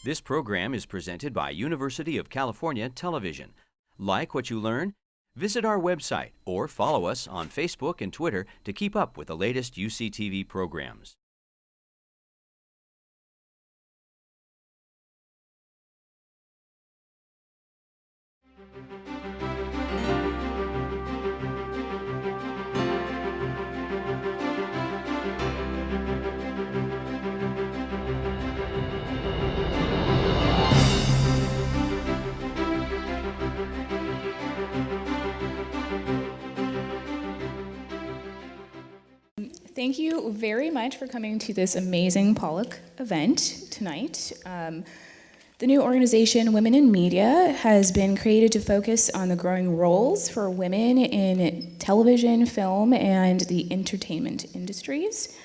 This program is presented by University of California Television. Like what you learn? Visit our website or follow us on Facebook and Twitter to keep up with the latest UCTV programs. Thank you very much for coming to this amazing Pollock event tonight. The new organization, Women in Media, has been created to focus on the growing roles for women in television, film, and the entertainment industries.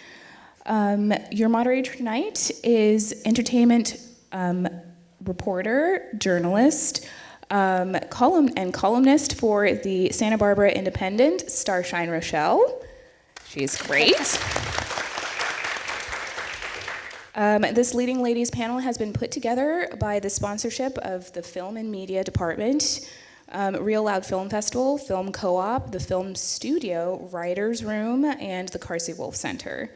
Your moderator tonight is entertainment reporter, journalist, columnist for the Santa Barbara Independent, Starshine Rochelle. She's great. This Leading Ladies panel has been put together by the sponsorship of the Film and Media Department, Real Loud Film Festival, Film Co-op, the Film Studio, Writers Room, and the Carsey Wolf Center.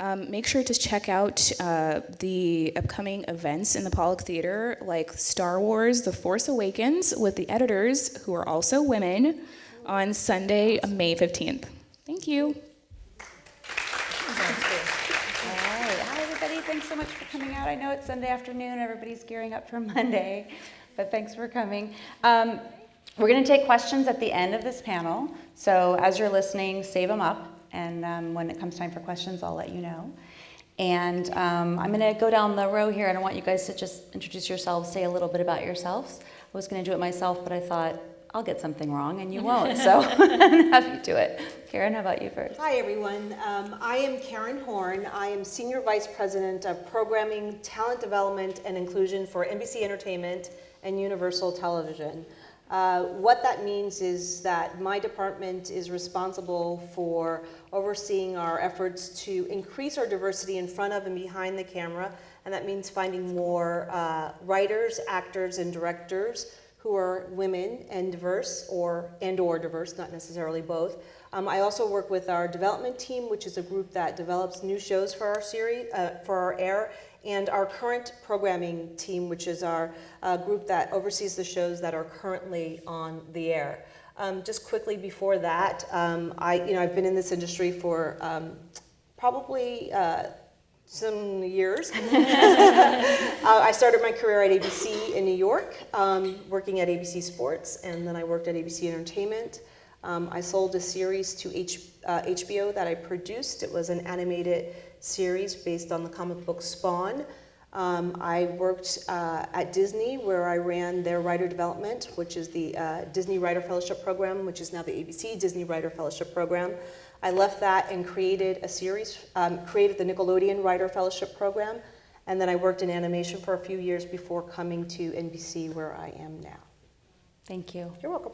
Make sure to check out the upcoming events in the Pollock Theater, like Star Wars: The Force Awakens, with the editors, who are also women, on Sunday, May 15th. Thank you. Hi, everybody. Thanks so much for coming out. I know it's Sunday afternoon. Everybody's gearing up for Monday, but thanks for coming. We're going to take questions at the end of this panel. So as you're listening, save them up. And when it comes time for questions, I'll let you know. And I'm going to go down the row here, and I want you guys to just introduce yourselves, say a little bit about yourselves. I was going to do it myself, but I thought, I'll get something wrong, and you won't, so have you do it. Karen, how about you first? Hi, everyone. I am Karen Horn. I am Senior Vice President of Programming, Talent Development, and Inclusion for NBC Entertainment and Universal Television. What that means is that my department is responsible for overseeing our efforts to increase our diversity in front of and behind the camera, and that means finding more writers, actors, and directors who are women and diverse, or diverse, not necessarily both. I also work with our development team, which is a group that develops new shows for our series, for our air, and our current programming team, which is our group that oversees the shows that are currently on the air. Just quickly before that, I've been in this industry for probably some years. I started my career at ABC in New York, working at ABC Sports, and then I worked at ABC Entertainment. I sold a series to HBO that I produced. It was an animated series based on the comic book Spawn. I worked at Disney, where I ran their writer development, which is the Disney Writer Fellowship Program, which is now the ABC Disney Writer Fellowship Program. I left that and created a series, created the Nickelodeon Writer Fellowship Program, and then I worked in animation for a few years before coming to NBC, where I am now. Thank you. You're welcome.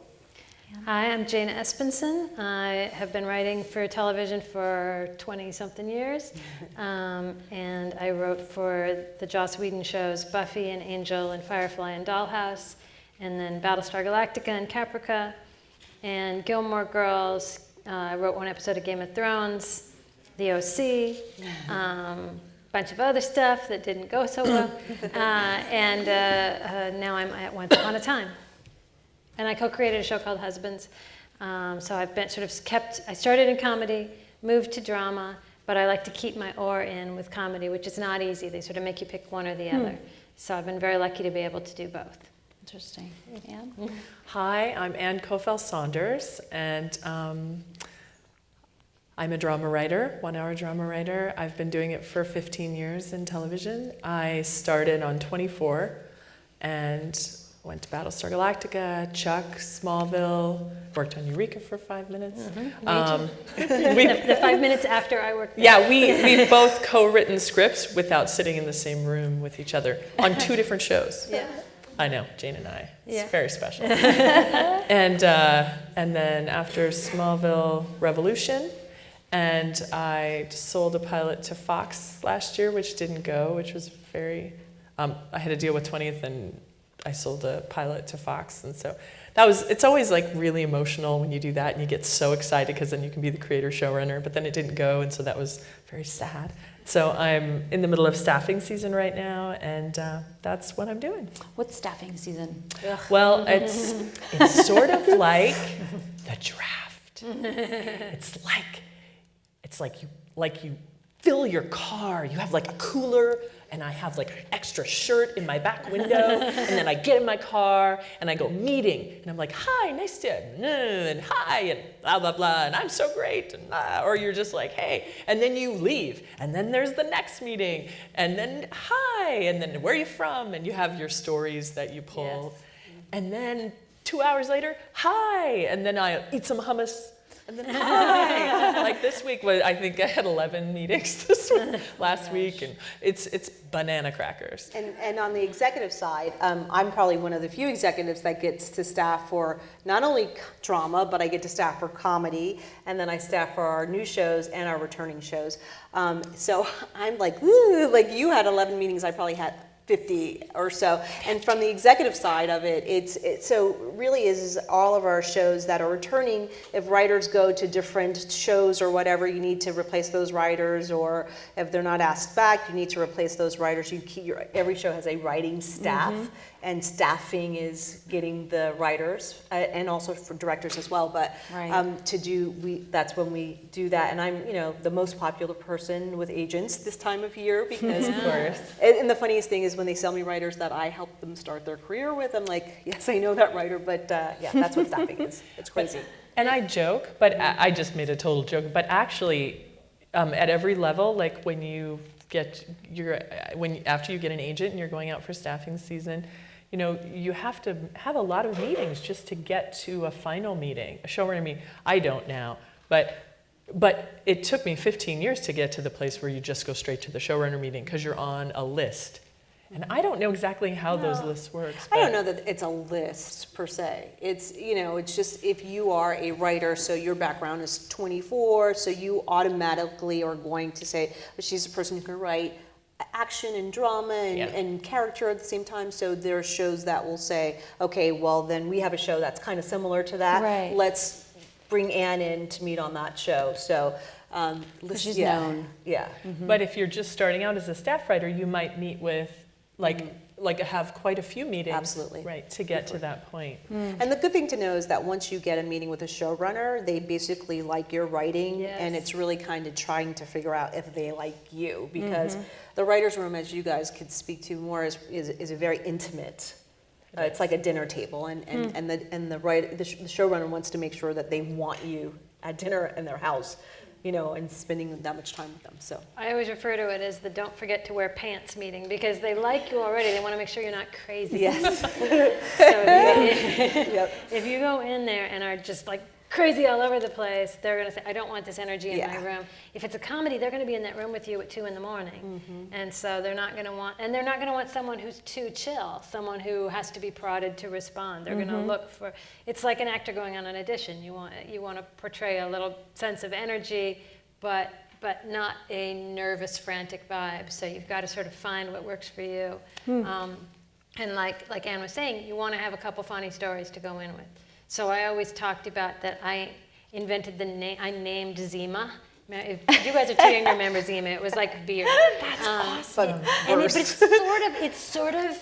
Hi, I'm Jana Espenson. I have been writing for television for 20-something years, and I wrote for the Joss Whedon shows Buffy and Angel and Firefly and Dollhouse, and then Battlestar Galactica and Caprica, and Gilmore Girls. I wrote one episode of Game of Thrones, The OC, bunch of other stuff that didn't go so well, and now I'm at Once Upon a Time. And I co-created a show called Husbands. So I've been I started in comedy, moved to drama, but I like to keep my oar in with comedy, which is not easy. They sort of make you pick one or the other. So I've been very lucky to be able to do both. Interesting. Anne? Hi, I'm Anne Kofel-Saunders, and I'm a drama writer, one-hour drama writer. I've been doing it for 15 years in television. I started on 24 and went to Battlestar Galactica, Chuck, Smallville, worked on Eureka for 5 minutes. The 5 minutes after I worked there. Yeah, we both co-written scripts without sitting in the same room with each other on 2 different shows. Yeah. I know, Jane and I. It's Yeah. very special. And then after Smallville Revolution, and I sold a pilot to Fox last year, which didn't go, which was very I had a deal with 20th, and I sold a pilot to Fox, and so it's always like really emotional when you do that, and you get so excited because then you can be the creator showrunner, but then it didn't go, and so that was very sad. So I'm in the middle of staffing season right now, and that's what I'm doing. What's staffing season? Well, it's sort of like the draft. It's like you fill your car. You have like a cooler, and I have like an extra shirt in my back window, and then I get in my car and I go meeting, and I'm like, hi, nice to, and hi, and blah blah blah, and I'm so great, and or you're just like, hey, and then you leave, and then there's the next meeting, and then hi, and then where are you from, and you have your stories that you pull, and then 2 hours later, hi, and then I eat some hummus. And then hi. Like this week, I think I had 11 meetings last week, and it's banana crackers. And on the executive side, I'm probably one of the few executives that gets to staff for not only drama, but I get to staff for comedy, and then I staff for our new shows and our returning shows. So I'm like, woo, like you had 11 meetings, I probably had 50 or so. And from the executive side of it, it's so really is all of our shows that are returning. If writers go to different shows or whatever, you need to replace those writers, or if they're not asked back, you need to replace those writers. You keep every show has a writing staff, and staffing is getting the writers and also for directors as well. But that's when we do that. And I'm the most popular person with agents this time of year because of course. And the funniest thing is when they sell me writers that I help them start their career with, I'm like, yes, I know that writer, but that's what staffing is. It's crazy. And I joke, but I just made a total joke. But actually, at every level, like when you get after you get an agent and you're going out for staffing season, you have to have a lot of meetings just to get to a final meeting. A showrunner meeting, I don't now, but it took me 15 years to get to the place where you just go straight to the showrunner meeting because you're on a list. And I don't know exactly how those lists work. I don't know that it's a list per se. It's, it's just if you are a writer, so your background is 24, so you automatically are going to say, she's a person who can write action and drama and character at the same time. So there are shows that will say, okay, well then we have a show that's kind of similar to that. Right. Let's bring Anne in to meet on that show. So she's known. Yeah. Mm-hmm. But if you're just starting out as a staff writer, you might meet with have quite a few meetings. Absolutely. Right, to get to that point. And the good thing to know is that once you get a meeting with a showrunner, they basically like your writing, and it's really kind of trying to figure out if they like you, because the writer's room, as you guys could speak to more, is a very intimate. It's like a dinner table, and the showrunner wants to make sure that they want you at dinner in their house, and spending that much time with them. So I always refer to it as the don't forget to wear pants meeting, because they like you already. They want to make sure you're not crazy. yes. So if you go in there and are just like crazy all over the place, they're going to say, I don't want this energy in my room. If it's a comedy, they're going to be in that room with you at 2 a.m. And so they're not going to want someone who's too chill, someone who has to be prodded to respond. They're going to look for, it's like an actor going on an audition. You want to portray a little sense of energy, but not a nervous, frantic vibe. So you've got to sort of find what works for you. And like Anne was saying, you want to have a couple funny stories to go in with. So I always talked about that I invented the name, I named Zima. If you guys are too young to remember Zima, it was like beer. That's awesome. But it's sort of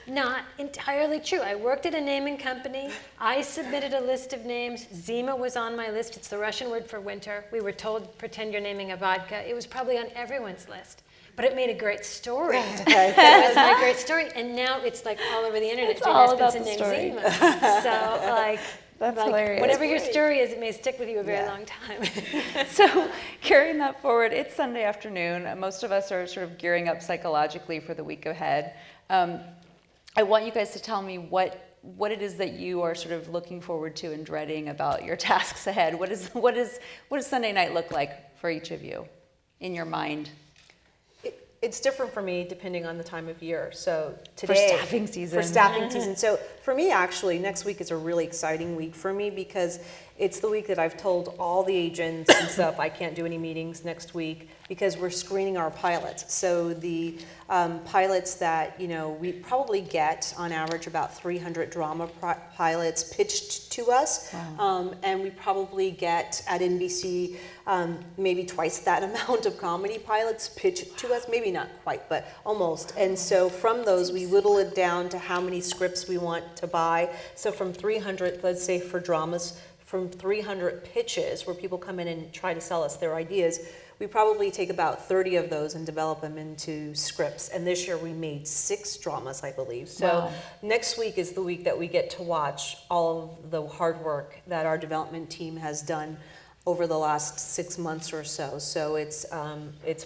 not entirely true. I worked at a naming company. I submitted a list of names. Zima was on my list. It's the Russian word for winter. We were told, pretend you're naming a vodka. It was probably on everyone's list. But it made a great story. It was my great story, and now it's like all over the internet. It's all about the named story. Zima. So That's hilarious. Whatever your story is, it may stick with you a very long time. So carrying that forward, it's Sunday afternoon. Most of us are sort of gearing up psychologically for the week ahead. I want you guys to tell me what it is that you are sort of looking forward to and dreading about your tasks ahead. What does Sunday night look like for each of you in your mind? It's different for me depending on the time of year. So today, for staffing season. So for me, actually, next week is a really exciting week for me because it's the week that I've told all the agents and stuff I can't do any meetings next week because we're screening our pilots. So the pilots that, we probably get on average about 300 drama pilots pitched to us. Wow. And we probably get at NBC maybe twice that amount of comedy pilots pitched to us. Maybe not quite, but almost. And so from those, we whittle it down to how many scripts we want to buy. So from 300, let's say for dramas, from 300 pitches where people come in and try to sell us their ideas, we probably take about 30 of those and develop them into scripts. And this year we made 6 dramas, I believe. So Wow. next week is the week that we get to watch all of the hard work that our development team has done over the last 6 months or so. So it's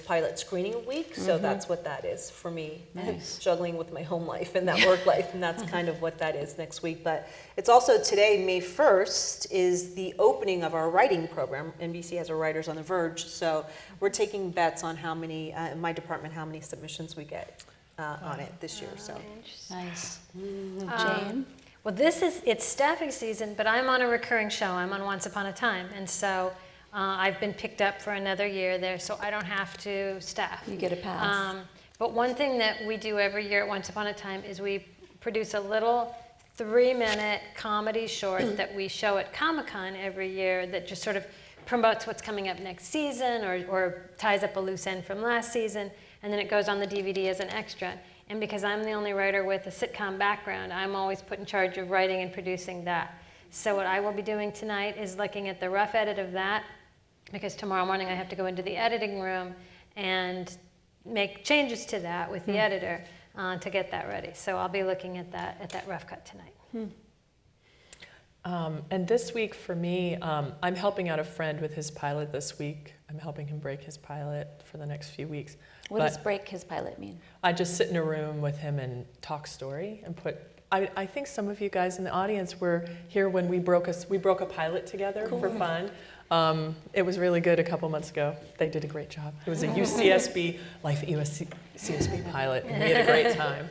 pilot screening week, so that's what that is for me. Nice. Juggling with my home life and that work life, and that's kind of what that is next week. But it's also today, May 1st, is the opening of our writing program. NBC has a Writers on the Verge, so we're taking bets on how many, in my department, how many submissions we get on it this year. So Nice. Jane? Well, it's staffing season, but I'm on a recurring show. I'm on Once Upon a Time, and so I've been picked up for another year there, so I don't have to staff. You get a pass. But one thing that we do every year at Once Upon a Time is we produce a little 3-minute comedy short that we show at Comic-Con every year that just sort of promotes what's coming up next season or ties up a loose end from last season, and then it goes on the DVD as an extra. And because I'm the only writer with a sitcom background, I'm always put in charge of writing and producing that. So what I will be doing tonight is looking at the rough edit of that, because tomorrow morning I have to go into the editing room and make changes to that with the editor to get that ready. So I'll be looking at that rough cut tonight. And this week for me, I'm helping out a friend with his pilot this week. I'm helping him break his pilot for the next few weeks. What does break his pilot mean? I just sit in a room with him and talk story and I think some of you guys in the audience were here when we broke a pilot together for fun. It was really good a couple months ago. They did a great job. It was a UCSB, Life at UCSB pilot, and we had a great time.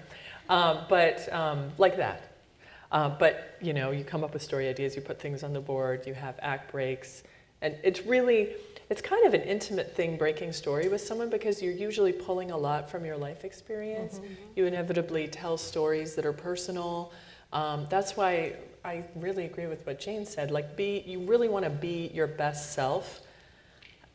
Like that. But you come up with story ideas, you put things on the board, you have act breaks, and it's kind of an intimate thing breaking story with someone because you're usually pulling a lot from your life experience. You inevitably tell stories that are personal. That's why I really agree with what Jane said. You really want to be your best self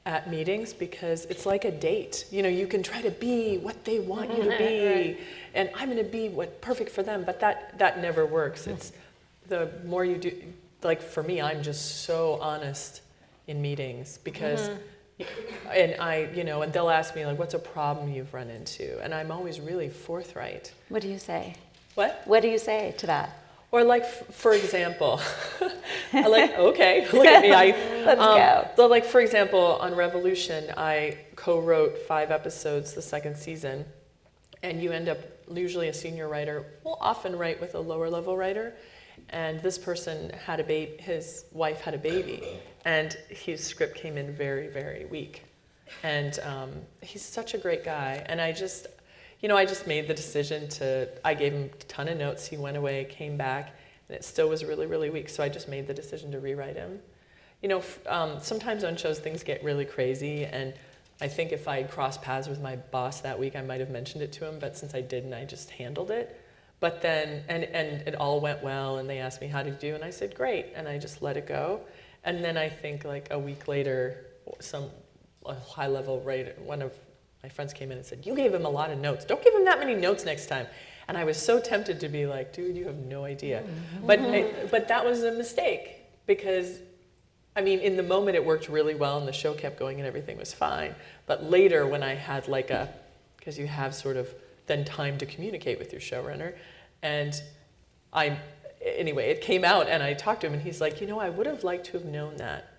at meetings because it's like a date. You can try to be what they want you to be, right. And I'm going to be perfect for them, but that never works. It's the more you do. Like for me, I'm just so honest in meetings because, and they'll ask me what's a problem you've run into, and I'm always really forthright. What do you say? What do you say to that? Or for example, okay, look at me. Let's go. So for example, on Revolution, I co-wrote 5 episodes the second season, and you end up, usually a senior writer will often write with a lower level writer, and this person had a baby, his wife had a baby, and his script came in very, very weak. And he's such a great guy, and I just made the decision I gave him a ton of notes, he went away, came back, and it still was really, really weak, so I just made the decision to rewrite him. Sometimes on shows things get really crazy, and I think if I had crossed paths with my boss that week, I might have mentioned it to him, but since I didn't, I just handled it. But then, and it all went well, and they asked me, how did you do? And I said, great, and I just let it go. And then I think a week later, a high-level writer, one of my friends came in and said, you gave him a lot of notes. Don't give him that many notes next time. And I was so tempted to be like, dude, you have no idea. But that was a mistake because, in the moment it worked really well and the show kept going and everything was fine. But later when I had because you have sort of then time to communicate with your showrunner. And it came out and I talked to him and he's like, I would have liked to have known that.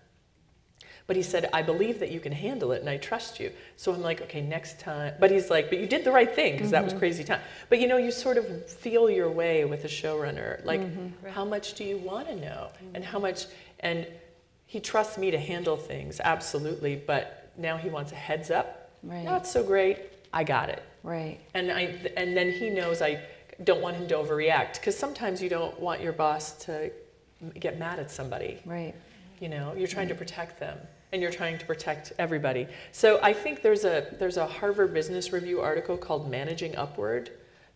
But he said, I believe that you can handle it and I trust you. So I'm like, okay, next time. But he's like, but you did the right thing because that was crazy time. But you sort of feel your way with a showrunner. How much do you want to know? And how much, and he trusts me to handle things, absolutely. But now he wants a heads up. Right. Not so great, I got it. Right. And then he knows I don't want him to overreact because sometimes you don't want your boss to get mad at somebody. Right. You know, you're trying to protect them, and you're trying to protect everybody. So I think there's a Harvard Business Review article called Managing Upward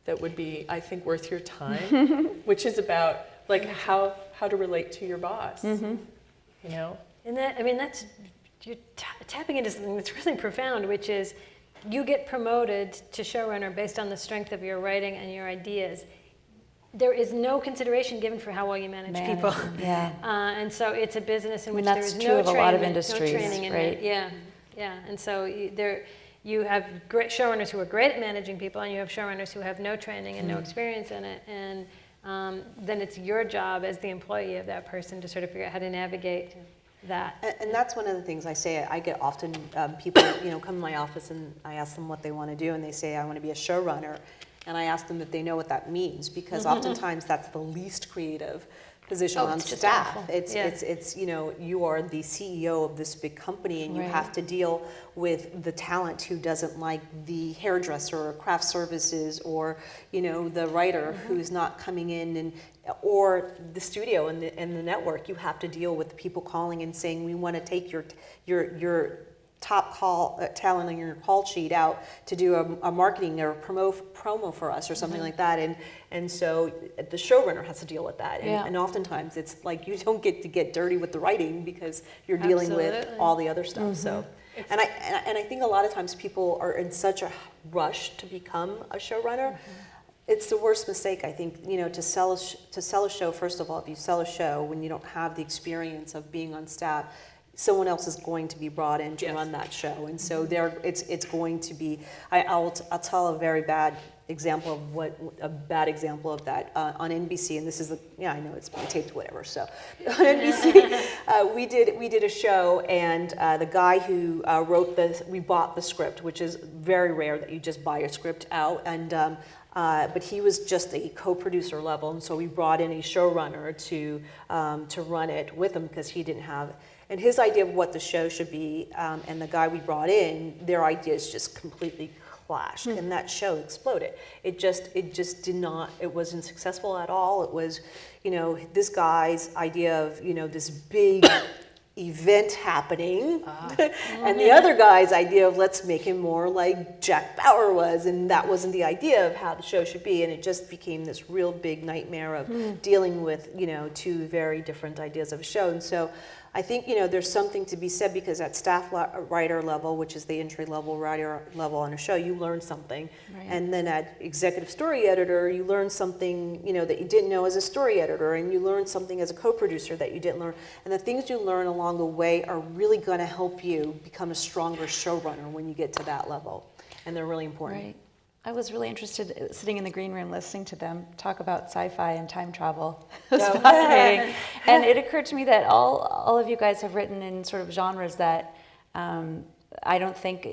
that would be, I think, worth your time, which is about like how to relate to your boss. You know, And that, I mean, that's, you're tapping into something that's really profound, which is you get promoted to showrunner based on the strength of your writing and your ideas. There is no consideration given for how well you manage people. Yeah. And so it's a business in which that's there is true no of a training, lot of industries, no training in right? it. Yeah, yeah. And so you have great showrunners who are great at managing people, and you have showrunners who have no training and no experience in it. And then it's your job as the employee of that person to sort of figure out how to navigate that. And that's one of the things I say. I get often people, you know, come to my office and I ask them what they want to do, and they say, I want to be a showrunner. And I ask them if they know what that means, because oftentimes that's the least creative position on it's just staff. awful. It's you know, you are the CEO of this big company, and you have to deal with the talent who doesn't like the hairdresser or craft services, or you know, the writer who's not coming in, and or the studio and the network. You have to deal with the people calling and saying, we want to take your top talent on your call sheet out to do a marketing or promo for us or something like that, and so the showrunner has to deal with that, and oftentimes it's like you don't get to get dirty with the writing because you're dealing with all the other stuff. So and I think a lot of times people are in such a rush to become a showrunner. It's the worst mistake, I think, you know, to sell a show. First of all, if you sell a show when you don't have the experience of being on staff, someone else is going to be brought in to run that show, and so it's going to be. I'll tell a very bad example of that on NBC, and this is I know it's taped, whatever. So on NBC, we did a show, and the guy who wrote we bought the script, which is very rare that you just buy a script out, and. But he was just a co-producer level, and so we brought in a showrunner to run it with him because he didn't have. And his idea of what the show should be, and the guy we brought in, their ideas just completely clashed, and that show exploded. It just did not. It wasn't successful at all. It was, you know, this guy's idea of, you know, this big event happening, and the other guy's idea of let's make him more like Jack Bauer was, and that wasn't the idea of how the show should be, and it just became this real big nightmare of dealing with, you know, two very different ideas of a show. And so I think, you know, there's something to be said, because at staff writer level, which is the entry level writer level on a show, you learn something. And then at executive story editor, you learn something, you know, that you didn't know as a story editor, and you learn something as a co-producer that you didn't learn. And the things you learn along the way are really going to help you become a stronger showrunner when you get to that level. And they're really important. Right. I was really interested sitting in the green room listening to them talk about sci-fi and time travel. It was fascinating. And it occurred to me that all of you guys have written in sort of genres that I don't think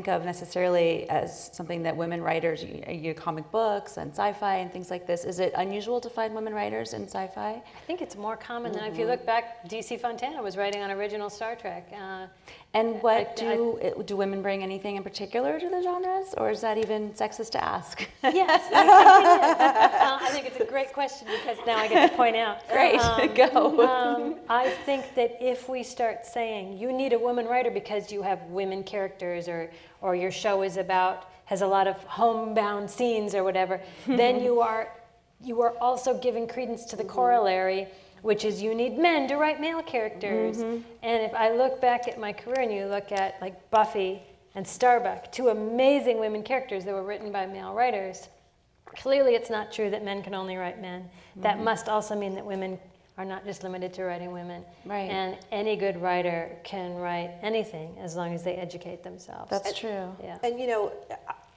of necessarily as something that women writers, you comic books and sci-fi and things like this. Is it unusual to find women writers in sci-fi? I think it's more common than, if you look back, D.C. Fontana was writing on original Star Trek. And what do women bring anything in particular to the genres, or is that even sexist to ask? Yes, I think it's a great question, because now I get to point out. Great, go. I think that if we start saying you need a woman writer because you have women characters, or your show has a lot of homebound scenes or whatever, then you are also giving credence to the corollary, which is you need men to write male characters. And if I look back at my career and you look at like Buffy and Starbuck, two amazing women characters that were written by male writers, clearly it's not true that men can only write men. That must also mean that women are not just limited to writing women. Right. And any good writer can write anything as long as they educate themselves. That's true. Yeah. And you know,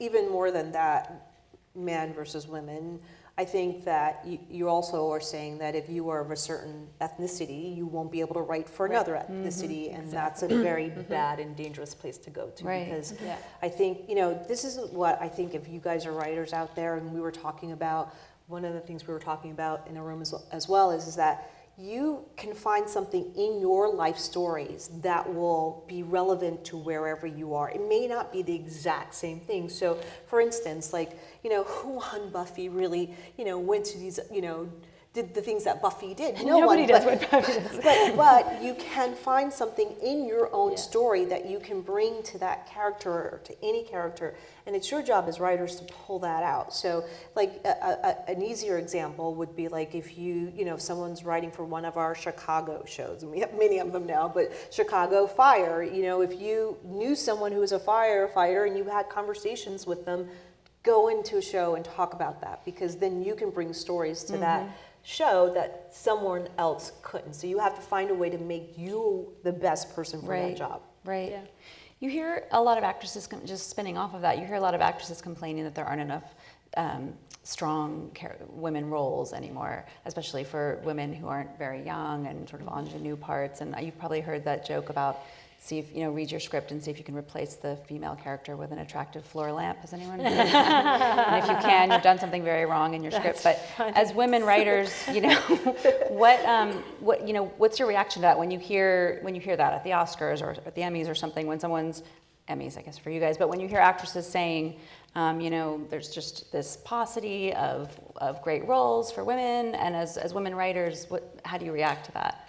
even more than that, man versus women, I think that you also are saying that if you are of a certain ethnicity, you won't be able to write for another ethnicity, and that's a very bad and dangerous place to go to. Because I think, you know, this is what I think, if you guys are writers out there, and we were talking about, one of the things we were talking about in a room as well is that you can find something in your life stories that will be relevant to wherever you are. It may not be the exact same thing. So, for instance, like, you know, who on Buffy really, you know, went to these, you know, did the things that Buffy did. Nobody does what Buffy does. But you can find something in your own story that you can bring to that character or to any character, and it's your job as writers to pull that out. So like an easier example would be like if if someone's writing for one of our Chicago shows, and we have many of them now, but Chicago Fire, if you knew someone who was a firefighter and you had conversations with them, go into a show and talk about that, because then you can bring stories to that show that someone else couldn't. So you have to find a way to make you the best person for that job. Right. Yeah. You hear a lot of actresses, just spinning off of that, you hear a lot of actresses complaining that there aren't enough strong women roles anymore, especially for women who aren't very young and sort of ingenue parts. And you've probably heard that joke about read your script and see if you can replace the female character with an attractive floor lamp. Has anyone? And if you can, you've done something very wrong in your script. But as women writers, what's your reaction to that when you hear that at the Oscars or at the Emmys or something, when someone's Emmys, I guess for you guys, but when you hear actresses saying, there's just this paucity of great roles for women, and as women writers, how do you react to that?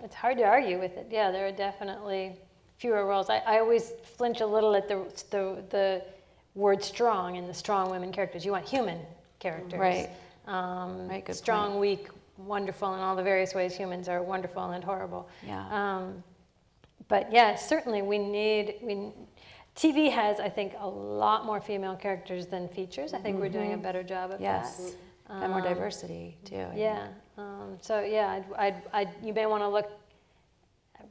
It's hard to argue with it. Yeah, there are definitely fewer roles. I always flinch a little at the word strong and the strong women characters. You want human characters. Right. Right, good strong, point. weak, wonderful in all the various ways humans are wonderful and horrible. Yeah. But yeah, certainly TV has, I think, a lot more female characters than features. I think we're doing a better job of that. And more diversity too. Yeah. So yeah, you may want to look.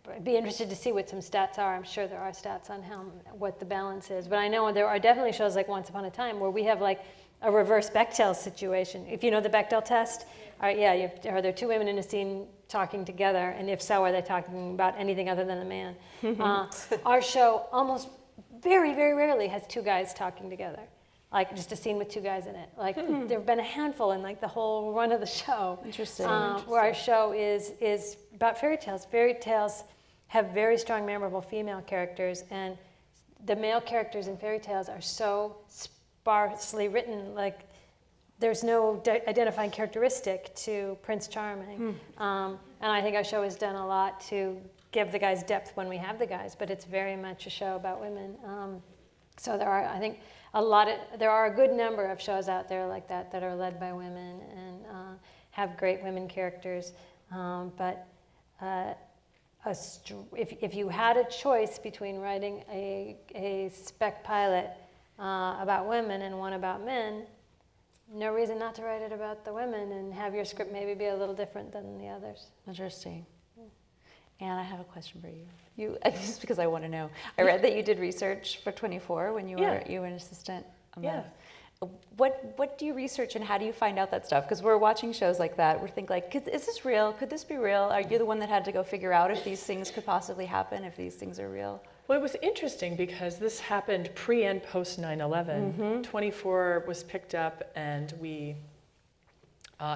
I'd be interested to see what some stats are. I'm sure there are stats on what the balance is. But I know there are definitely shows like Once Upon a Time where we have like a reverse Bechdel situation. If you know the Bechdel test, are there two women in a scene talking together? And if so, are they talking about anything other than the man? Our show almost very, very rarely has two guys talking together. Like just a scene with two guys in it. Like there have been a handful in like the whole run of the show. Interesting. Where our show is about fairy tales. Fairy tales have very strong, memorable female characters, and the male characters in fairy tales are so sparsely written. Like there's no identifying characteristic to Prince Charming. And I think our show has done a lot to give the guys depth when we have the guys, but it's very much a show about women. So there are, I think, there are a good number of shows out there like that are led by women and have great women characters. But if you had a choice between writing a spec pilot about women and one about men, no reason not to write it about the women and have your script maybe be a little different than the others. Interesting. Anne, I have a question for you. Just because I want to know. I read that you did research for 24 when you were an assistant. What do you research and how do you find out that stuff? Because we're watching shows like that. We're thinking like, is this real? Could this be real? Are you the one that had to go figure out if these things could possibly happen, if these things are real? Well, it was interesting because this happened pre and post 9/11. 24 was picked up and we,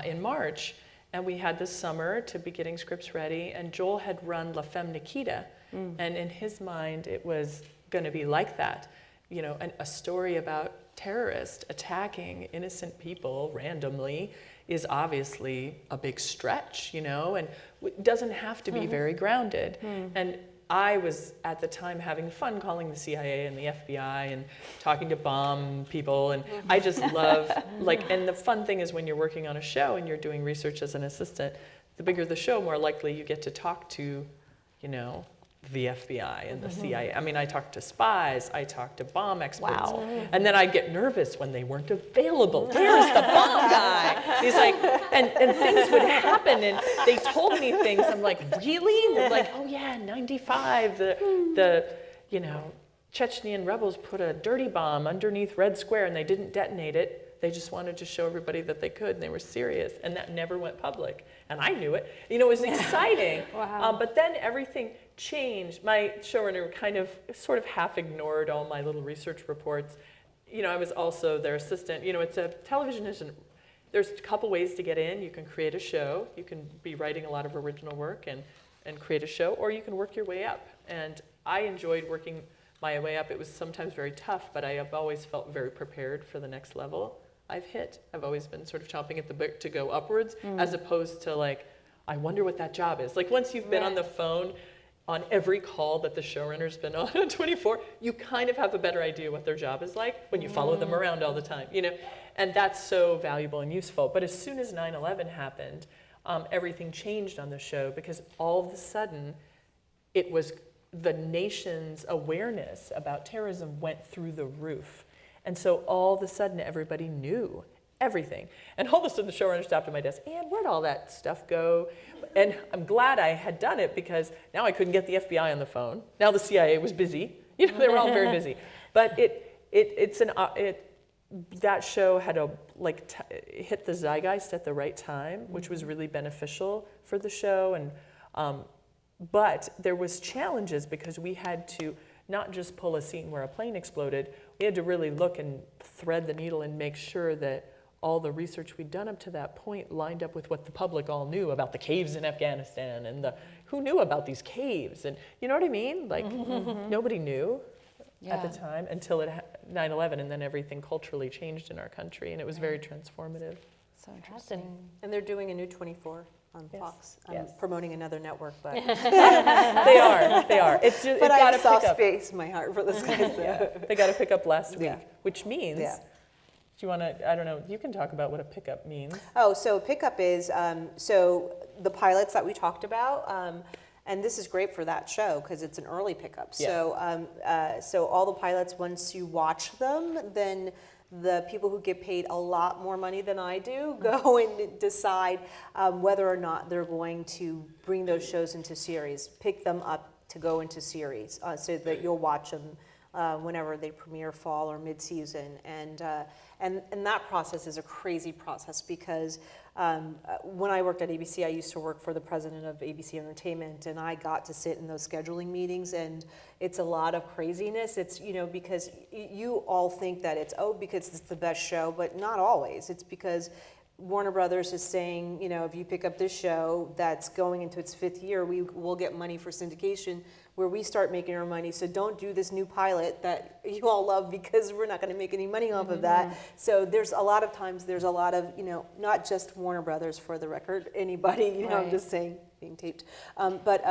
in March, and we had this summer to be getting scripts ready, and Joel had run La Femme Nikita, and in his mind it was going to be like that, a story about terrorists attacking innocent people randomly is obviously a big stretch, and it doesn't have to be very grounded. And I was at the time having fun calling the CIA and the FBI and talking to bomb people, and I just love, and the fun thing is when you're working on a show and you're doing research as an assistant, the bigger the show, more likely you get to talk to, the FBI and the CIA. I mean, I talked to spies, I talked to bomb experts, and then I'd get nervous when they weren't available. Where's the bomb guy? He's like, and things would happen, and they told me things. I'm like, really? And they're like, oh yeah, 95, the Chechnyan rebels put a dirty bomb underneath Red Square, and they didn't detonate it. They just wanted to show everybody that they could, and they were serious, and that never went public. And I knew it. It was exciting. Wow. But then everything changed. My showrunner sort of half ignored all my little research reports. I was also their assistant. Television isn't, there's a couple ways to get in. You can create a show. You can be writing a lot of original work and create a show, or you can work your way up. And I enjoyed working my way up. It was sometimes very tough, but I have always felt very prepared for the next level. I've hit. I've always been sort of chomping at the bit to go upwards, as opposed to like, I wonder what that job is. Like once you've been on the phone on every call that the showrunner's been on 24, you kind of have a better idea what their job is like when you follow them around all the time, you know? And that's so valuable and useful. But as soon as 9/11 happened, everything changed on the show, because all of a sudden, it was the nation's awareness about terrorism went through the roof. And so all of a sudden, everybody knew everything. And all of a sudden, the showrunner stopped at my desk, and where'd all that stuff go? And I'm glad I had done it, because now I couldn't get the FBI on the phone. Now the CIA was busy. You know, they were all very busy. But that show had hit the zeitgeist at the right time, which was really beneficial for the show. And but there was challenges, because we had to not just pull a scene where a plane exploded. We had to really look and thread the needle and make sure that all the research we'd done up to that point lined up with what the public all knew about the caves in Afghanistan, and who knew about these caves, and you know what I mean? Like nobody knew at the time until 9/11, and then everything culturally changed in our country, and it was very transformative. So interesting. And they're doing a new 24 on Fox. I'm promoting another network, but They are. It's just, but I have pick soft up. space in my heart for this guys. They got to pick up last week, Yeah. which means. Yeah. Do you want to? I don't know. You can talk about what a pickup means. Oh, so pickup is so the pilots that we talked about, and this is great for that show because it's an early pickup. Yeah. So all the pilots, once you watch them, then the people who get paid a lot more money than I do go and decide whether or not they're going to bring those shows into series, pick them up to go into series, so that you'll watch them whenever they premiere fall or mid-season. And that process is a crazy process, because when I worked at ABC, I used to work for the president of ABC Entertainment, and I got to sit in those scheduling meetings, and it's a lot of craziness. It's, you know, because you all think that it's, because it's the best show, but not always. It's because Warner Brothers is saying, you know, if you pick up this show that's going into its 5th year, we will get money for syndication, where we start making our money. So don't do this new pilot that you all love, because we're not going to make any money off of that. So there's a lot of times, there's a lot of, you know, not just Warner Brothers, for the record, anybody, you know, I'm just saying, being taped. But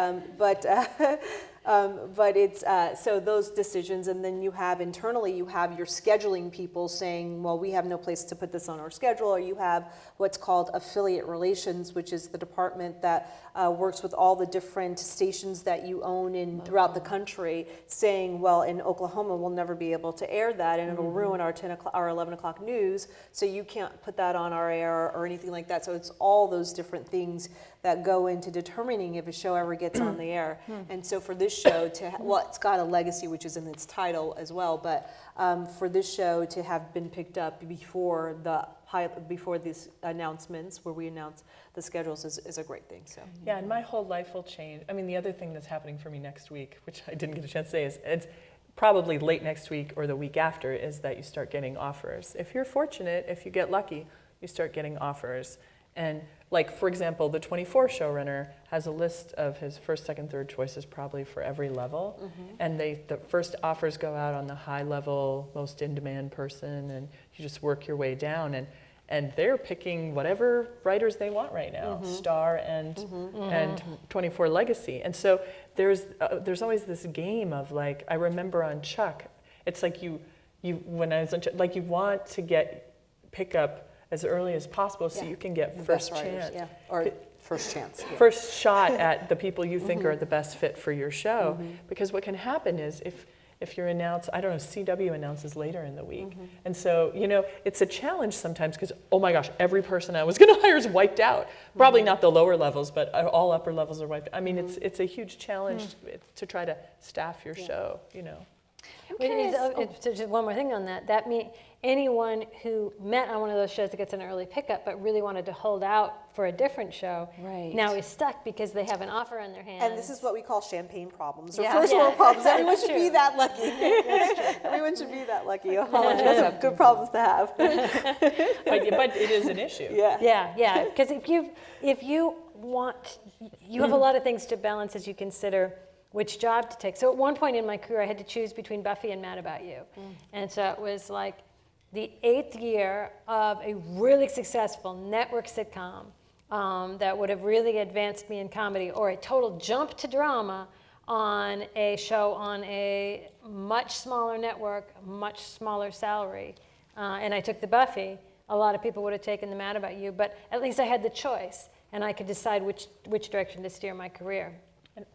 it's, so those decisions, and then you have internally, you have your scheduling people saying, well, we have no place to put this on our schedule, or you have what's called affiliate relations, which is the department that works with all the different stations that you own throughout the country, saying, well, in Oklahoma, we'll never be able to air that, and it'll ruin our 10 o'clock, our 11 o'clock news, so you can't put that on our air or anything like that. So it's all those different things that go into determining if a show ever gets on the air. And so for this show to, well, it's got a legacy, which is in its title as well, but for this show to have been picked up before these announcements, where we announce the schedules, is a great thing. So Yeah, and my whole life will change. I mean, the other thing that's happening for me next week, which I didn't get a chance to say, is it's probably late next week or the week after, is that you start getting offers. If you're fortunate, if you get lucky, you start getting offers. And like, for example, the 24 showrunner has a list of his first, second, third choices probably for every level. And the first offers go out on the high level, most in-demand person, and you just work your way down. And they're picking whatever writers they want right now, Star and 24 Legacy. And so there's always this game of, like, I remember on Chuck, it's like you when I was on Chuck, like, you want to pick up as early as possible, so you can get first chance. Or first chance. First shot at the people you think are the best fit for your show. Because what can happen is if you're announced, I don't know, CW announces later in the week. And so, you know, it's a challenge sometimes, because, oh my gosh, every person I was going to hire is wiped out. Probably not the lower levels, but all upper levels are wiped out. I mean, it's a huge challenge to try to staff your show, you know. Just one more thing on that. That means anyone who met on one of those shows that gets an early pickup but really wanted to hold out for a different show, now is stuck because they have an offer on their hands. And this is what we call champagne problems, or first world problems. Everyone should be that lucky. Everyone should be that lucky. Those are good problems to have. But it is an issue. Yeah. Because if you want, you have a lot of things to balance as you consider which job to take. So at one point in my career, I had to choose between Buffy and Mad About You. And so it was like, the 8th year of a really successful network sitcom that would have really advanced me in comedy, or a total jump to drama on a show on a much smaller network, much smaller salary, and I took the Buffy, a lot of people would have taken the Mad About You, but at least I had the choice, and I could decide which direction to steer my career.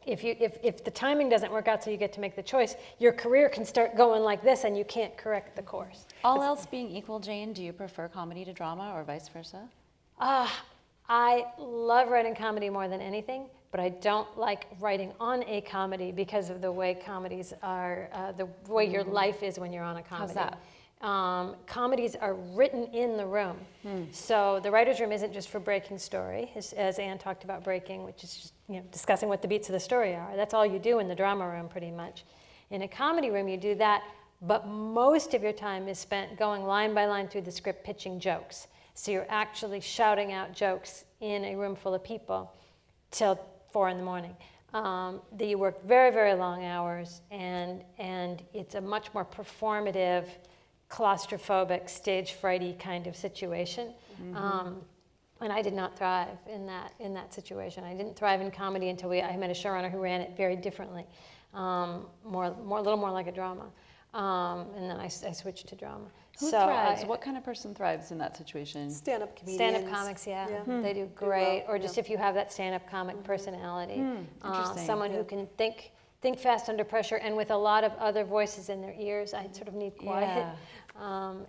If the timing doesn't work out so you get to make the choice, your career can start going like this and you can't correct the course. All else being equal, Jane, do you prefer comedy to drama or vice versa? I love writing comedy more than anything, but I don't like writing on a comedy because of the way comedies are, the way your life is when you're on a comedy. How's that? Comedies are written in the room. So the writer's room isn't just for breaking story, as Anne talked about breaking, which is just, discussing what the beats of the story are. That's all you do in the drama room, pretty much. In a comedy room, you do that, but most of your time is spent going line by line through the script, pitching jokes. So you're actually shouting out jokes in a room full of people till 4 in the morning. That you work very, very long hours, and it's a much more performative, claustrophobic, stage frighty kind of situation. And I did not thrive in that situation. I didn't thrive in comedy until I met a showrunner who ran it very differently, a little more like a drama. And then I switched to drama. Who thrives? What kind of person thrives in that situation? Stand-up comedians. Stand-up comics, yeah. They do great. Or just if you have that stand-up comic personality. Someone who can think fast under pressure and with a lot of other voices in their ears. I sort of need quiet. And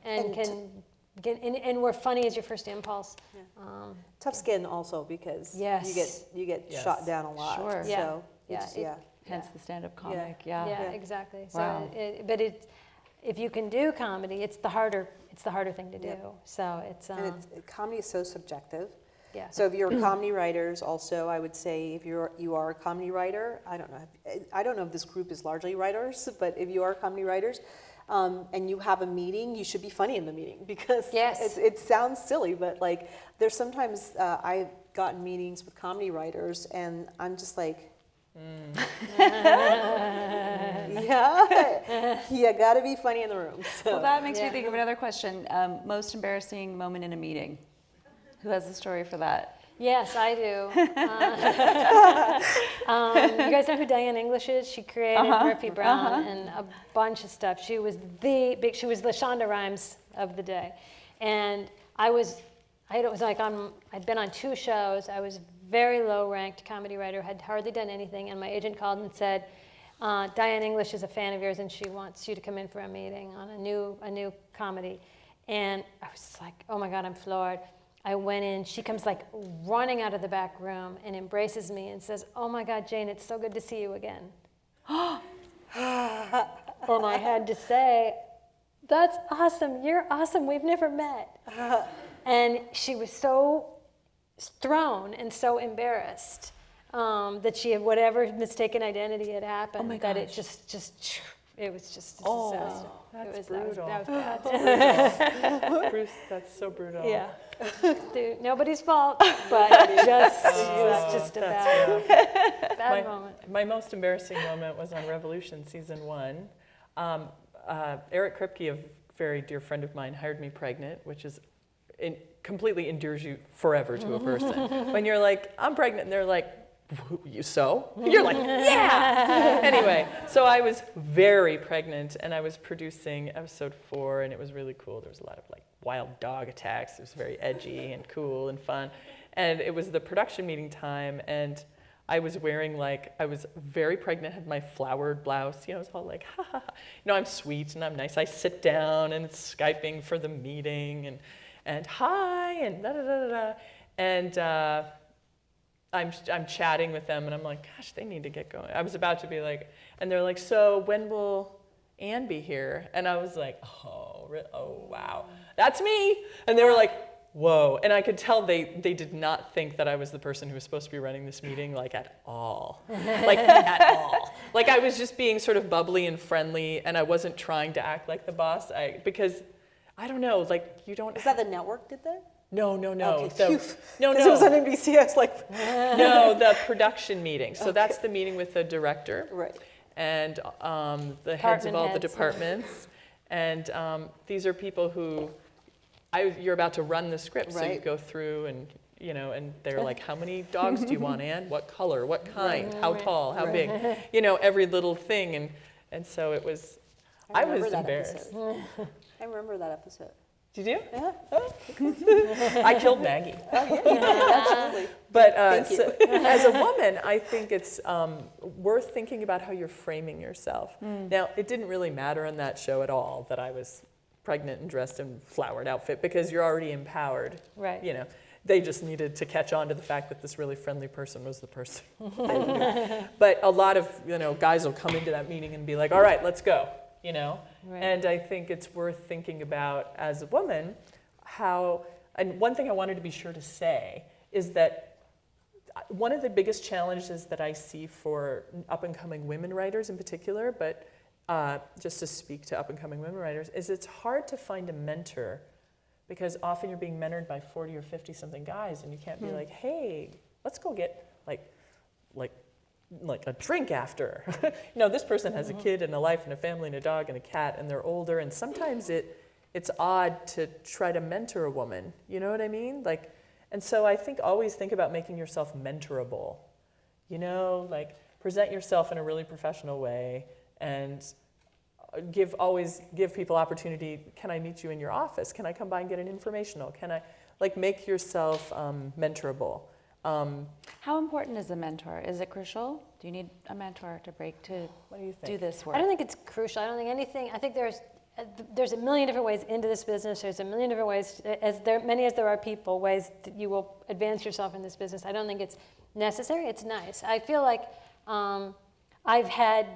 where funny is your first impulse. Tough skin also, because Yes. you get shot down a lot. Sure. So Yeah. Hence the stand-up comic. Yeah, exactly. So Wow. if you can do comedy, it's the harder thing to do. So it's and comedy is so subjective. yeah. So if you're comedy writers, also I would say if you are a comedy writer, I don't know if this group is largely writers, but if you are comedy writers, and you have a meeting, you should be funny in the meeting, because it sounds silly, but like there's sometimes I've gotten meetings with comedy writers and I'm just like, yeah, you got to be funny in the room. So. Well, that makes me think of another question. Most embarrassing moment in a meeting. Who has a story for that? Yes, I do. You guys know who Diane English is? She created Murphy Brown and a bunch of stuff. She was she was the Shonda Rhimes of the day. And I'd been on 2 shows. I was very low-ranked comedy writer, had hardly done anything, and my agent called and said, Diane English is a fan of yours and she wants you to come in for a meeting on a new comedy. And I was like, oh my God, I'm floored. I went in, she comes like running out of the back room and embraces me and says, oh my God, Jane, it's so good to see you again. And I had to say, that's awesome, you're awesome, we've never met. And she was so thrown and so embarrassed that she had whatever mistaken identity had happened, that it just it was just a disaster. That's brutal. That was bad. Bruce, that's so brutal. Yeah. Dude, nobody's fault, but it was just a bad moment. My most embarrassing moment was on Revolution season 1. Eric Kripke, a very dear friend of mine, hired me pregnant, which is completely endears you forever to a person. When you're like, I'm pregnant, and they're like, you so? You're like, yeah! Anyway, so I was very pregnant, and I was producing episode 4, and it was really cool. There was a lot of like wild dog attacks. It was very edgy and cool and fun. And it was the production meeting time, and I was wearing I was very pregnant, had my flowered blouse, it was all like, ha ha ha. I'm sweet and I'm nice. I sit down and it's Skyping for the meeting, and hi, and da da da da da. And I'm chatting with them, and I'm like, gosh, they need to get going. I was about to be like, and they're like, so when will Anne be here? And I was like, oh wow, that's me. And they were like, whoa. And I could tell they did not think that I was the person who was supposed to be running this meeting, at all. At all. I was just being sort of bubbly and friendly, and I wasn't trying to act like the boss. Because I don't know, you don't. Is that the network did that? No. Okay, No. Because it was on NBC, I was like... No, the production meeting. So that's the meeting with the director. Right. And the heads of all the departments. And these are people who, you're about to run the script, so you Right. go through and, and they're like, how many dogs do you want, Anne? What color? What kind? How tall? How big? Every little thing. And so it was, I was embarrassed. I remember that episode. Did you? Yeah. I killed Maggie. Absolutely. But Thank you. as a woman, I think it's worth thinking about how you're framing yourself. Now, it didn't really matter on that show at all that I was pregnant and dressed in flowered outfit because you're already empowered. Right. They just needed to catch on to the fact that this really friendly person was the person. But a lot of guys will come into that meeting and be like, all right, let's go. Right. And I think it's worth thinking about as a woman how, and one thing I wanted to be sure to say is that one of the biggest challenges that I see for up-and-coming women writers in particular, but just to speak to up-and-coming women writers, is it's hard to find a mentor because often you're being mentored by 40 or 50-something guys and you can't be like, hey, let's go get like a drink after. This person has a kid and a life and a family and a dog and a cat and they're older, and sometimes it's odd to try to mentor a woman. You know what I mean? And so I think always think about making yourself mentorable. Present yourself in a really professional way and always give people opportunity. Can I meet you in your office? Can I come by and get an informational? Can I make yourself mentorable? How important is a mentor? Is it crucial? Do you need a mentor to What do you think? do this work? I don't think it's crucial. I don't think anything. I think there's a million different ways into this business. There's a million different ways, many as there are people, ways that you will advance yourself in this business. I don't think it's necessary. It's nice. I feel like I've had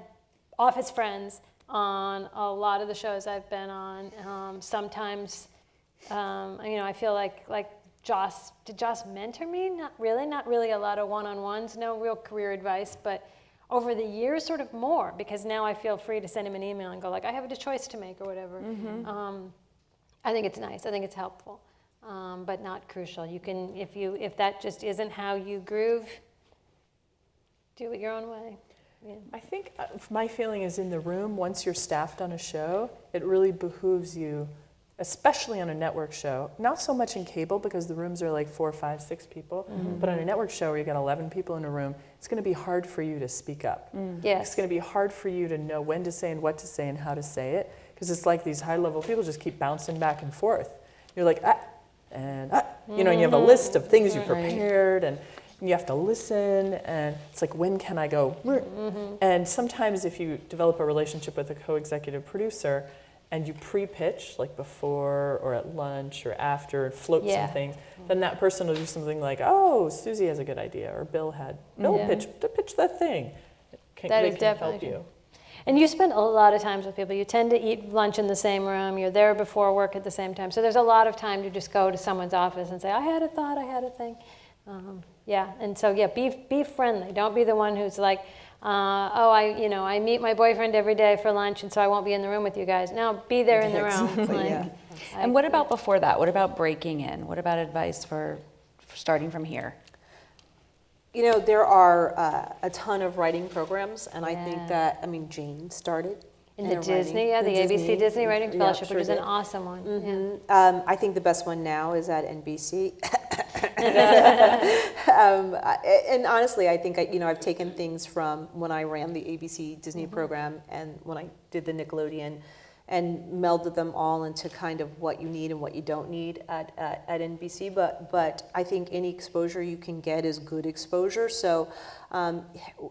office friends on a lot of the shows I've been on. Sometimes, I feel like did Joss mentor me? Not really a lot of one-on-ones, no real career advice, but over the years sort of more, because now I feel free to send him an email and go I have a choice to make or whatever. I think it's nice, I think it's helpful, but not crucial. You can, if that just isn't how you groove, do it your own way. Yeah. I think my feeling is in the room, once you're staffed on a show, it really behooves you, especially on a network show, not so much in cable because the rooms are like 4, 5, 6 people, but on a network show where you got 11 people in a room, it's going to be hard for you to speak up. Yes. It's going to be hard for you to know when to say and what to say and how to say it, because it's like these high-level people just keep bouncing back and forth. You're like, and and you have a list of things you prepared, and you have to listen, and it's like, when can I go? And sometimes if you develop a relationship with a co-executive producer, and you pre-pitch, like before or at lunch or after, and float some things, then that person will do something like, oh, Susie has a good idea, or Bill pitch that thing. They can help you. And you spend a lot of times with people. You tend to eat lunch in the same room. You're there before work at the same time. So there's a lot of time to just go to someone's office and say, I had a thought, I had a thing. And so be friendly. Don't be the one who's like, I meet my boyfriend every day for lunch, and so I won't be in the room with you guys. No, be there in the room. And what about before that? What about breaking in? What about advice for starting from here? There are a ton of writing programs, and I think that, Jane started in the Disney, the ABC Disney Writing Fellowship, which is an awesome one. I think the best one now is at NBC. And honestly, I think I've taken things from when I ran the ABC Disney program and when I did the Nickelodeon, and melded them all into kind of what you need and what you don't need at NBC. But I think any exposure you can get is good exposure. So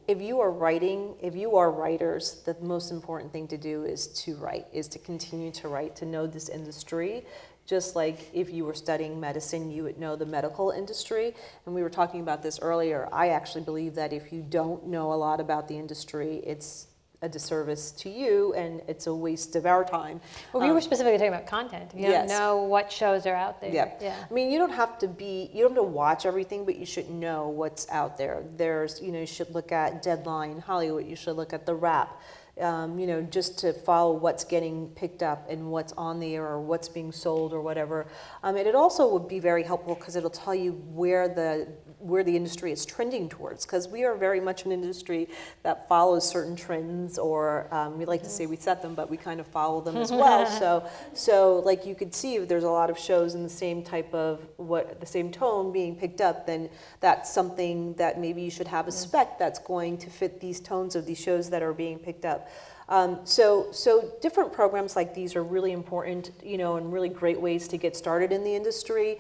if you are writers, the most important thing to do is to write, is to continue to write, to know this industry. Just like if you were studying medicine, you would know the medical industry. And we were talking about this earlier. I actually believe that if you don't know a lot about the industry, it's a disservice to you and it's a waste of our time. Well, we were specifically talking about content. You don't know what shows are out there. Yeah. You don't have to watch everything, but you should know what's out there. You should look at Deadline, Hollywood, you should look at The Wrap. just to follow what's getting picked up and what's on the air or what's being sold or whatever. And it also would be very helpful because it'll tell you where the industry is trending towards, because we are very much an industry that follows certain trends, or we like to say we set them, but we kind of follow them as well. So like you could see if there's a lot of shows in the same type of the same tone being picked up, then that's something that maybe you should have a spec that's going to fit these tones of these shows that are being picked up. So different programs like these are really important, and really great ways to get started in the industry,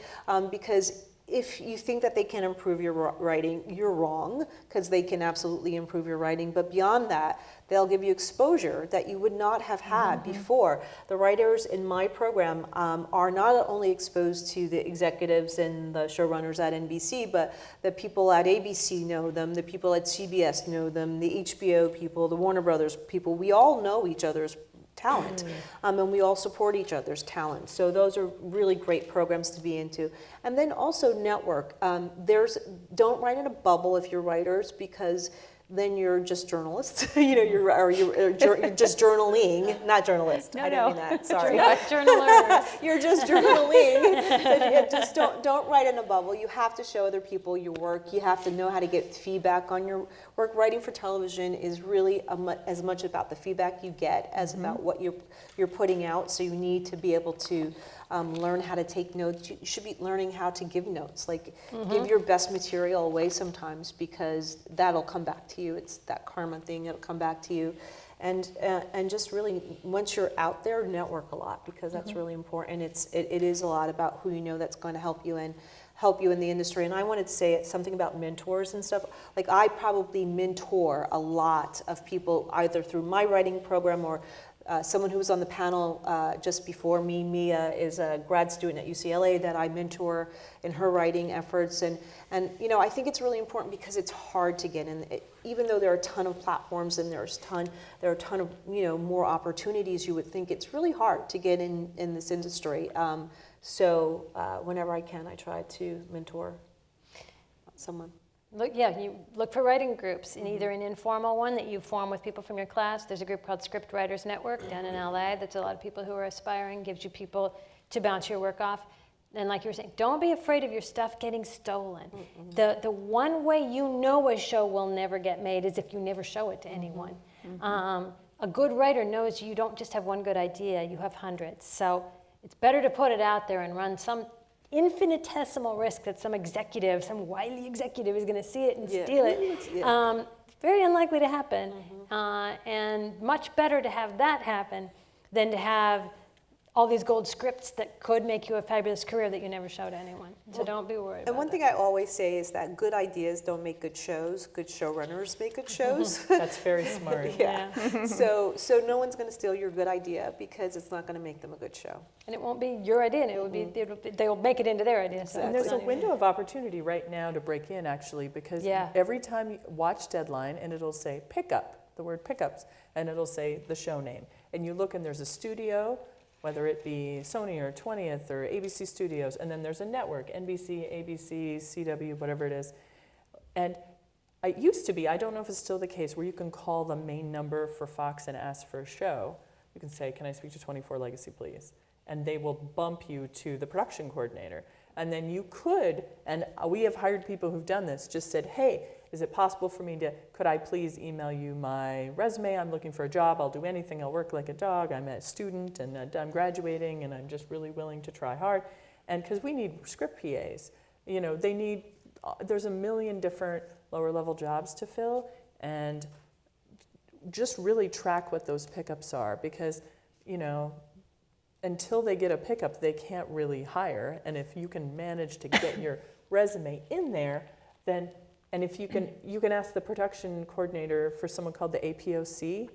because if you think that they can improve your writing, you're wrong, because they can absolutely improve your writing. But beyond that, they'll give you exposure that you would not have had before. The writers in my program are not only exposed to the executives and the showrunners at NBC, but the people at ABC know them, the people at CBS know them, the HBO people, the Warner Brothers people. We all know each other's talent, and we all support each other's talent. So those are really great programs to be into. And then also network. Don't write in a bubble if you're writers, because then you're just journalists. You're just journaling, not journalist. I didn't mean that. Sorry. Journalers. You're just journaling. Just don't write in a bubble. You have to show other people your work. You have to know how to get feedback on your work. Writing for television is really as much about the feedback you get as about what you're putting out. So you need to be able to learn how to take notes. You should be learning how to give notes. Like give your best material away sometimes, because that'll come back to you. It's that karma thing. It'll come back to you. And just really, once you're out there, network a lot, because that's really important. It is a lot about who you know that's going to help you in the industry. And I wanted to say something about mentors and stuff. Like, I probably mentor a lot of people either through my writing program or someone who was on the panel just before me, Mia, is a grad student at UCLA that I mentor in her writing efforts. And I think it's really important because it's hard to get in. Even though there are a ton of platforms and there are a ton of more opportunities, you would think it's really hard to get in this industry. So whenever I can, I try to mentor someone. You look for writing groups, and either an informal one that you form with people from your class. There's a group called Script Writers Network down in LA. That's a lot of people who are aspiring, gives you people to bounce your work off. And like you were saying, don't be afraid of your stuff getting stolen. The one way you know a show will never get made is if you never show it to anyone. A good writer knows you don't just have one good idea, you have hundreds. So it's better to put it out there and run some infinitesimal risk that some wily executive is going to see it and steal it. It's very unlikely to happen, and much better to have that happen than to have all these gold scripts that could make you a fabulous career that you never show to anyone. So don't be worried about And one thing I always say is that good ideas don't make good shows. Good showrunners make good shows. That's very smart. So no one's going to steal your good idea, because it's not going to make them a good show. And it won't be your idea, and it will be they'll make it into their idea. So And there's a window of opportunity right now to break in, actually, because every time you watch Deadline, and it'll say pickup, the word pickups, and it'll say the show name. And you look, and there's a studio, whether it be Sony or 20th or ABC Studios, and then there's a network, NBC, ABC, CW, whatever it is. And it used to be, I don't know if it's still the case, where you can call the main number for Fox and ask for a show. You can say, can I speak to 24 Legacy, please? And they will bump you to the production coordinator. And then you could, and we have hired people who've done this, just said, hey, is it possible for me could I please email you my resume? I'm looking for a job. I'll do anything. I'll work like a dog. I'm a student, and I'm graduating, and I'm just really willing to try hard. And because we need script PAs. There's a million different lower level jobs to fill, and just really track what those pickups are, because, until they get a pickup, they can't really hire. And if you can manage to get your resume in there, then, and if you can ask the production coordinator for someone called the APOC,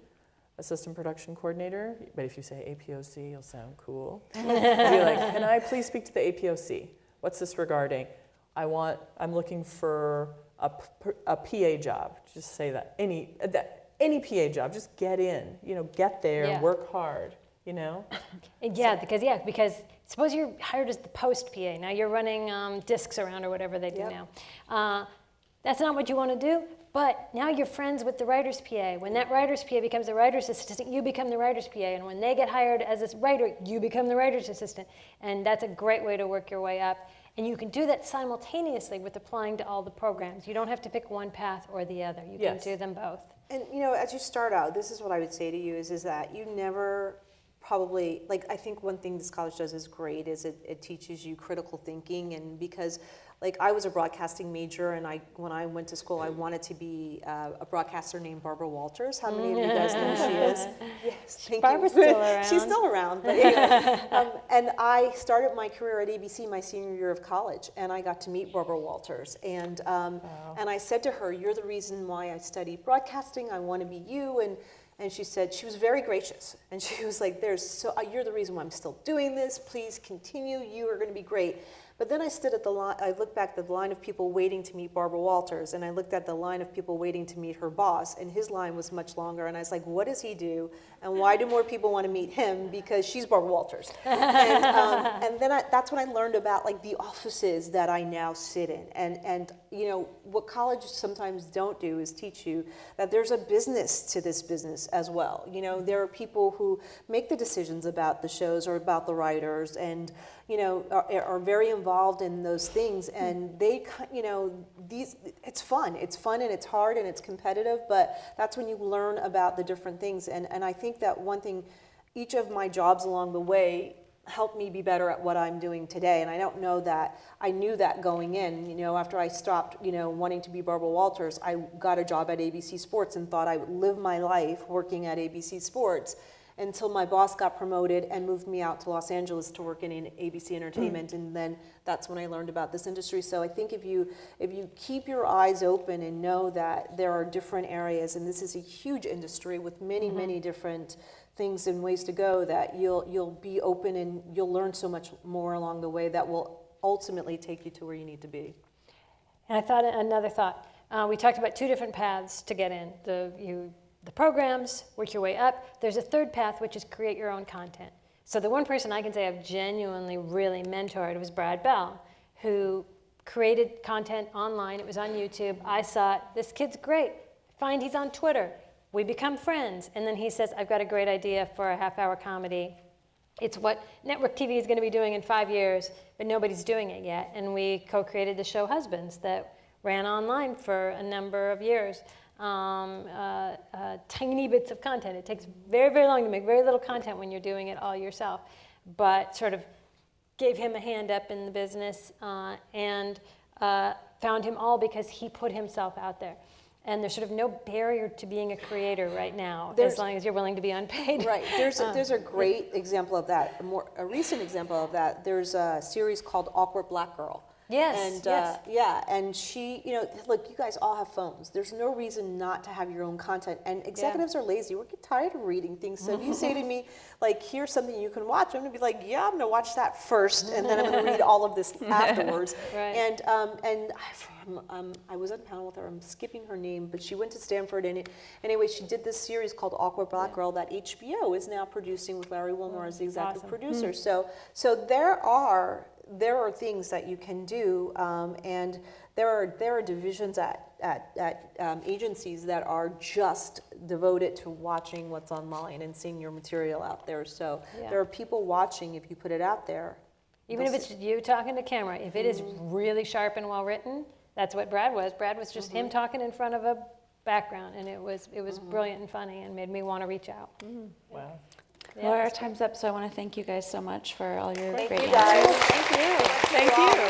Assistant Production Coordinator. But if you say APOC, you'll sound cool. Be like, can I please speak to the APOC? What's this regarding? I'm looking for a PA job. Just say that. Any PA job, just get in. Get there, work hard. Because suppose you're hired as the post PA. Now you're running discs around or whatever they do now. That's not what you want to do, But now you're friends with the writer's PA. When that writer's PA becomes the writer's assistant, you become the writer's PA. And when they get hired as a writer, you become the writer's assistant. And that's a great way to work your way up. And you can do that simultaneously with applying to all the programs. You don't have to pick one path or the other. You can do them both. And as you start out, this is what I would say to you is that you never probably, like, I think one thing this college does is great is it teaches you critical thinking. And because like I was a broadcasting major, and when I went to school, I wanted to be a broadcaster named Barbara Walters. How many of you guys know who she is? Yes, thank Barbara's you. still around. She's still around. But anyway, and I started my career at ABC my senior year of college, and I got to meet Barbara Walters. And and I said to her, "You're the reason why I studied broadcasting. I want to be you." And she said, she was very gracious, and she was like, "You're the reason why I'm still doing this. Please continue. You are going to be great." But then I stood at the line, I looked back at the line of people waiting to meet Barbara Walters, and I looked at the line of people waiting to meet her boss, and his line was much longer, and I was like, what does he do, and why do more people want to meet him? Because she's Barbara Walters. And then that's when I learned about like the offices that I now sit in, and what colleges sometimes don't do is teach you that there's a business to this business as well. There are people who make the decisions about the shows or about the writers, and are very involved in those things, and they, it's fun and it's hard and it's competitive, but that's when you learn about the different things. And I think that one thing, each of my jobs along the way helped me be better at what I'm doing today. And I don't know that I knew that going in. After I stopped, wanting to be Barbara Walters, I got a job at ABC Sports and thought I would live my life working at ABC Sports, until my boss got promoted and moved me out to Los Angeles to work in ABC Entertainment, and then that's when I learned about this industry. So I think if you keep your eyes open and know that there are different areas, and this is a huge industry with many, many different things and ways to go, that you'll be open and you'll learn so much more along the way that will ultimately take you to where you need to be. And I thought another thought. We talked about two different paths to get in. The programs, work your way up. There's a third path, which is create your own content. So the one person I can say I've genuinely really mentored was Brad Bell, who created content online. It was on YouTube. I saw it. This kid's great. Find he's on Twitter. We become friends. And then he says, I've got a great idea for a half-hour comedy. It's what network TV is going to be doing in 5 years, but nobody's doing it yet. And we co-created the show Husbands that ran online for a number of years. Tiny bits of content. It takes very, very long to make very little content when you're doing it all yourself, but sort of gave him a hand up in the business and found him all because he put himself out there. And there's sort of no barrier to being a creator right now, as long as you're willing to be unpaid. Right. There's a great example of that. A recent example of that. There's a series called Awkward Black Girl. Yes, and yeah, and she, look, you guys all have phones. There's no reason not to have your own content. And executives are lazy. We're getting tired of reading things. So if you say to me, like, here's something you can watch, I'm gonna be like, yeah, I'm gonna watch that first, and then I'm gonna read all of this afterwards. Right. And I was on a panel with her. I'm skipping her name, but she went to Stanford, and anyway, she did this series called Awkward Black Girl that HBO is now producing with Larry Wilmore as the executive producer. So there are things that you can do, and there are divisions at agencies that are just devoted to watching what's online and seeing your material out there. So there are people watching if you put it out there. Even if it's you talking to camera, if it is really sharp and well written, that's what Brad was. Brad was just him talking in front of a background, and it was brilliant and funny and made me want to reach out. Wow. Well, our time's up, so I want to thank you guys so much for all your great Thank you guys. answers. Thank you.